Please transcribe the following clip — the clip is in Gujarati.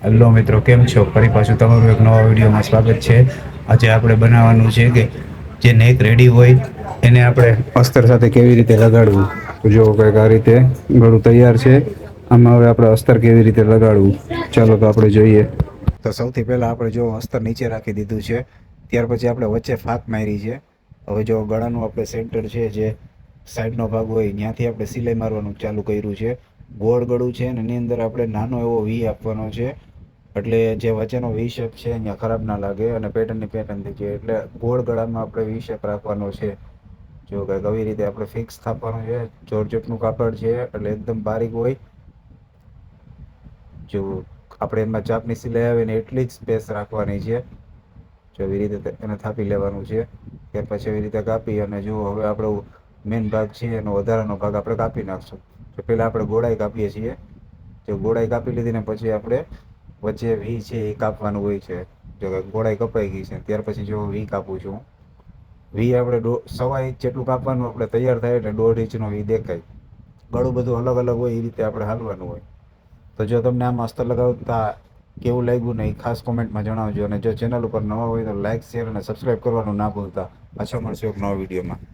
હેલો મિત્રો, કેમ છો? ફરી પાછું તમારું એક નવા વિડીયોમાં સ્વાગત છે. આજે આપણે બનાવવાનું છે કે જે નેક રેડી હોય એને આપણે અસ્તર સાથે કેવી રીતે લગાડવું. તો જો કંઈક આ રીતે ગળું તૈયાર છે. આમાં હવે આપણે અસ્તર કેવી રીતે લગાડવું, ચાલો તો આપણે જોઈએ. તો સૌથી પહેલા આપણે જો અસ્તર નીચે રાખી દીધું છે. ત્યાર પછી આપણે વચ્ચે ફાક મારી છે. હવે જો ગળાનું આપણે સેન્ટર છે, જે સાઈડનો ભાગ હોય ત્યાંથી આપણે સિલાઈ મારવાનું ચાલુ કર્યું છે. ગોળ ગળું છે ને એની અંદર આપણે નાનો એવો વી આપવાનો છે. એટલે જે વચ્ચેનો વી શેપ છે અહીંયા ખરાબ ના લાગે અને પેટર્નની પેટર્ન થઈ જાય. એટલે ગોળ ગળામાં આપણે વી શેપ રાખવાનો છે. જો કંઈક આવી રીતે આપણે ફિક્સ થાપવાનું છે. જોરજટનું કાપડ છે એટલે એકદમ બારીક હોય. જો આપણે એમાં ચાપની સિલાઈ આવે ને એટલી જ સ્પેસ રાખવાની છે. જો એવી રીતે એને થાપી લેવાનું છે. ત્યાર પછી એવી રીતે કાપી અને જો હવે આપણો મેન ભાગ છે એનો વધારાનો ભાગ આપણે કાપી નાખશું. તો પહેલાં આપણે ગોળાઈ કાપીએ છીએ. જો ગોળાઈ કાપી લીધી ને પછી આપણે વચ્ચે વી છે એ કાપવાનું હોય છે. જો કે ગોળાઈ કપાઈ ગઈ છે ત્યાર પછી જો વી કાપું છું. વી આપણે સવા ઇંચ જેટલું કાપવાનું. આપણે તૈયાર થાય એટલે 1.5 ઇંચનો વી દેખાય. ગળું બધું અલગ અલગ હોય એ રીતે આપણે હાલવાનું હોય. તો જો તમને આમ અસ્તર લગાવતા કેવું લાગ્યું ને એ ખાસ કોમેન્ટમાં જણાવજો. અને જો ચેનલ ઉપર નવા હોય તો લાઇક, શેર અને સબસ્ક્રાઈબ કરવાનું ના ભૂલતા. પાછા મળશું એક નવા વિડીયોમાં.